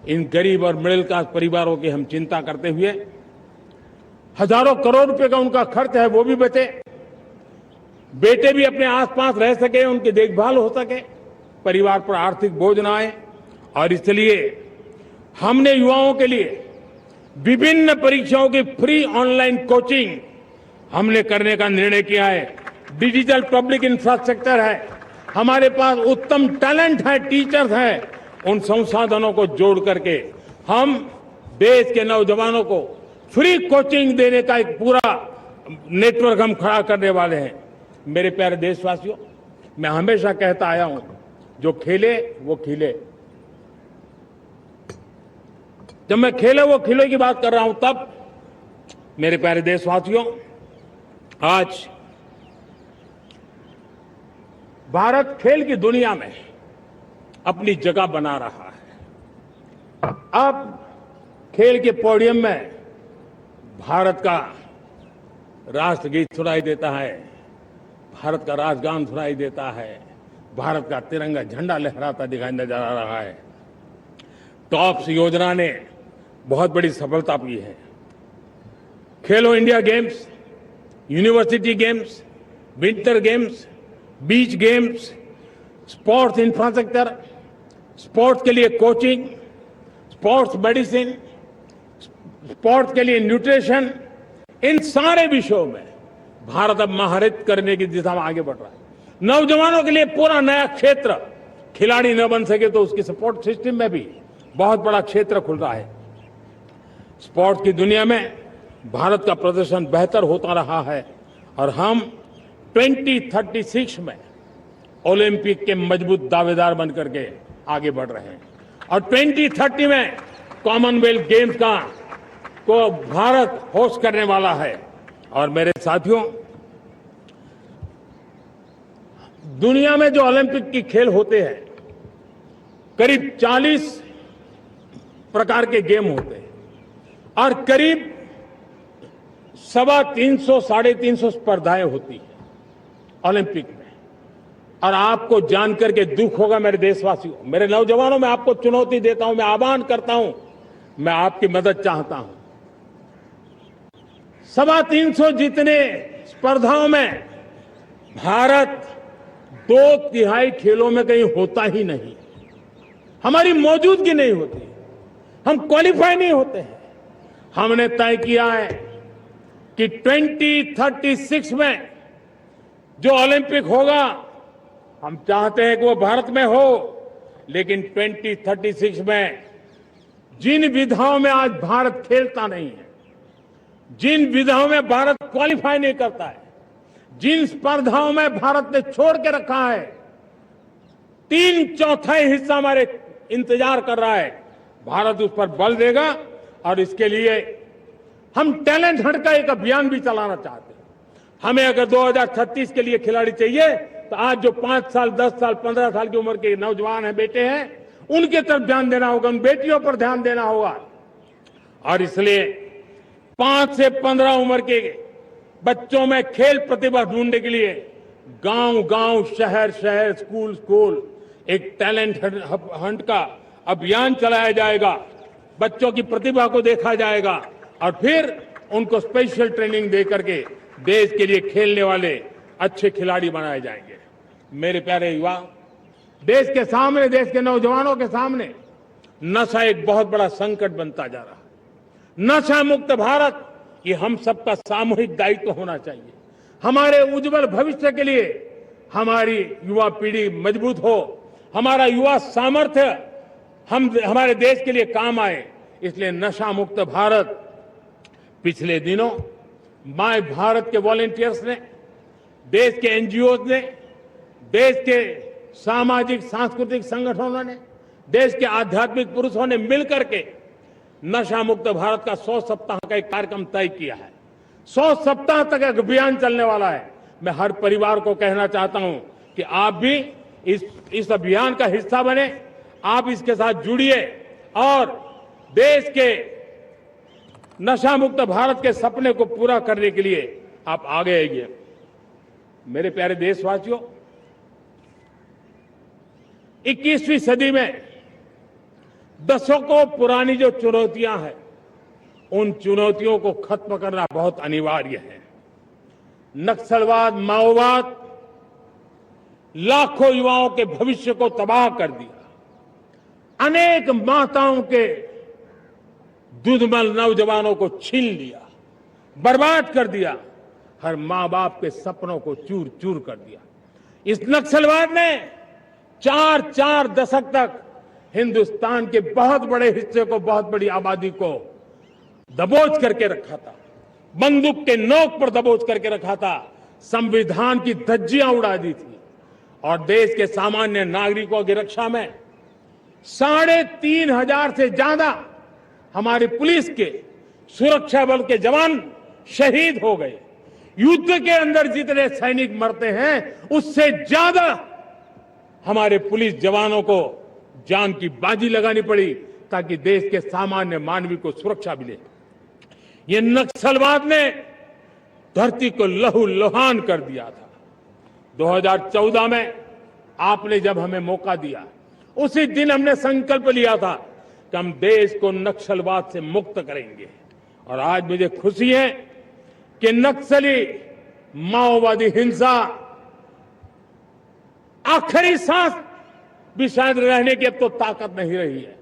इन गरीब और middle class परिवारों की हम चिंता करते हुए हजारों करोड़ रुपए का उनका खर्च है वो भी बचे, बेटे भी अपने आसपास रह सके, उनकी देखभाल हो सके, परिवार पर आर्थिक बोझ न आए। और इसलिए हमने युवाओं के लिए विभिन्न परीक्षाओं की फ्री ऑनलाइन कोचिंग हमने करने का निर्णय किया है। डिजिटल पब्लिक इंफ्रास्ट्रक्चर है, हमारे पास उत्तम टैलेंट है, टीचर्स हैं, उन संसाधनों को जोड़ करके हम देश के नौजवानों को फ्री कोचिंग देने का एक पूरा नेटवर्क हम खड़ा करने वाले हैं। मेरे प्यारे देशवासियों, मैं हमेशा कहता आया हूं, जो खेले वो खिले। जब मैं खेले वो खिले की बात कर रहा हूं, तब मेरे प्यारे देशवासियों, आज भारत खेल की दुनिया में अपनी जगह बना रहा है। अब खेल के पोडियम में भारत का राष्ट्रगीत सुनाई देता है, भारत का राष्ट्रगान सुनाई देता है, भारत का तिरंगा झंडा लहराता दिखाई नजर आ रहा है। टॉप्स योजना ने बहुत बड़ी सफलता पाई है। खेलो India games, university games, winter games, beach games, sports infrastructure, sports के लिए कोचिंग, स्पोर्ट्स मेडिसिन, स्पोर्ट्स के लिए न्यूट्रिशन, इन सारे विषयों में भारत अब महारत करने की दिशा में आगे बढ़ रहा है। नौजवानों के लिए पूरा नया क्षेत्र, खिलाड़ी न बन सके तो उसकी सपोर्ट सिस्टम में भी बहुत बड़ा क्षेत्र खुल रहा है। स्पोर्ट्स की दुनिया में भारत का प्रदर्शन बेहतर होता रहा है और हम 2036 में ओलंपिक के मजबूत दावेदार बनकर के आगे बढ़ रहे हैं और 2030 में कॉमनवेल्थ गेम्स को भारत होस्ट करने वाला है। और मेरे साथियों, दुनिया में जो ओलंपिक की खेल होते हैं, करीब 40 प्रकार के गेम होते हैं और करीब 350 साढ़े 350 स्पर्धाएं होती हैं ओलंपिक में। और आपको जानकर के दुख होगा मेरे देशवासियों, मेरे नौजवानों, मैं आपको चुनौती देता हूं, मैं आह्वान करता हूं, मैं आपकी मदद चाहता हूं। 350 जितने स्पर्धाओं में भारत 2/3 खेलों में कहीं होता ही नहीं, हमारी मौजूदगी नहीं होती, हम क्वालिफाई नहीं होते हैं। हमने तय किया है कि 2036 में जो ओलंपिक होगा, हम चाहते हैं कि वो भारत में हो, लेकिन 2036 में जिन विधाओं में आज भारत खेलता नहीं है, जिन विधाओं में भारत क्वालिफाई नहीं करता है, जिन स्पर्धाओं में भारत ने छोड़ के रखा है, 3/4 हिस्सा हमारे इंतजार कर रहा है। भारत उस पर बल देगा और इसके लिए हम टैलेंट हंट का एक अभियान भी चलाना चाहते हैं। हमें अगर 2036 के लिए खिलाड़ी चाहिए तो आज जो 5 साल, 10 साल, 15 साल की उम्र के नौजवान हैं, बेटे हैं, उनके तरफ ध्यान देना होगा, उन बेटियों पर ध्यान देना होगा। और इसलिए 5 से 15 उम्र के बच्चों में खेल प्रतिभा ढूंढने के लिए गांव-गांव, शहर-शहर, स्कूल-स्कूल एक टैलेंट हंट का अभियान चलाया जाएगा। बच्चों की प्रतिभा को देखा जाएगा और फिर उनको स्पेशल ट्रेनिंग दे करके देश के लिए खेलने वाले अच्छे खिलाड़ी बनाए जाएंगे। मेरे प्यारे युवा, देश के सामने, देश के नौजवानों के सामने नशा एक बहुत बड़ा संकट बनता जा रहा है। नशा मुक्त भारत, ये हम सबका सामूहिक दायित्व होना चाहिए। हमारे उज्जवल भविष्य के लिए हमारी युवा पीढ़ी मजबूत हो, हमारा युवा सामर्थ्य हमारे देश के लिए काम आए, इसलिए नशा मुक्त भारत। पिछले दिनों माय भारत के वॉलंटियर्स ने, देश के एनजीओ ने, देश के सामाजिक सांस्कृतिक संगठनों ने, देश के आध्यात्मिक पुरुषों ने मिलकर के नशा मुक्त भारत का 100 सप्ताह का एक कार्यक्रम तय किया है। 100 सप्ताह तक एक अभियान चलने वाला है। मैं हर परिवार को कहना चाहता हूं कि आप भी इस अभियान का हिस्सा बने, आप इसके साथ जुड़िए और देश के नशा मुक्त भारत के सपने को पूरा करने के लिए आप आगे आइए। मेरे प्यारे देशवासियों, 21वीं सदी में दशकों पुरानी जो चुनौतियां हैं, उन चुनौतियों को खत्म करना बहुत अनिवार्य है। नक्सलवाद, माओवाद लाखों युवाओं के भविष्य को तबाह कर दिया। अनेक माताओं के दूधमल नौजवानों को छीन लिया, बर्बाद कर दिया। हर मां बाप के सपनों को चूर चूर कर दिया। इस नक्सलवाद ने 4 दशक तक हिंदुस्तान के बहुत बड़े हिस्से को, बहुत बड़ी आबादी को दबोच करके रखा था, बंदूक के नोक पर दबोच करके रखा था, संविधान की धज्जियां उड़ा दी थी और देश के सामान्य नागरिकों की रक्षा में 3,500 से ज्यादा हमारी पुलिस के, सुरक्षा बल के जवान शहीद हो गए। युद्ध के अंदर जितने सैनिक मरते हैं, उससे ज्यादा हमारे पुलिस जवानों को जान की बाजी लगानी पड़ी ताकि देश के सामान्य मानवी को सुरक्षा मिले। ये नक्सलवाद ने धरती को लहूलुहान कर दिया था। 2014 में आपने जब हमें मौका दिया, उसी दिन हमने संकल्प लिया था कि हम देश को नक्सलवाद से मुक्त करेंगे। और आज मुझे खुशी है कि नक्सली माओवादी हिंसा आखिरी सांस भी शायद रहने की अब तो ताकत नहीं रही है।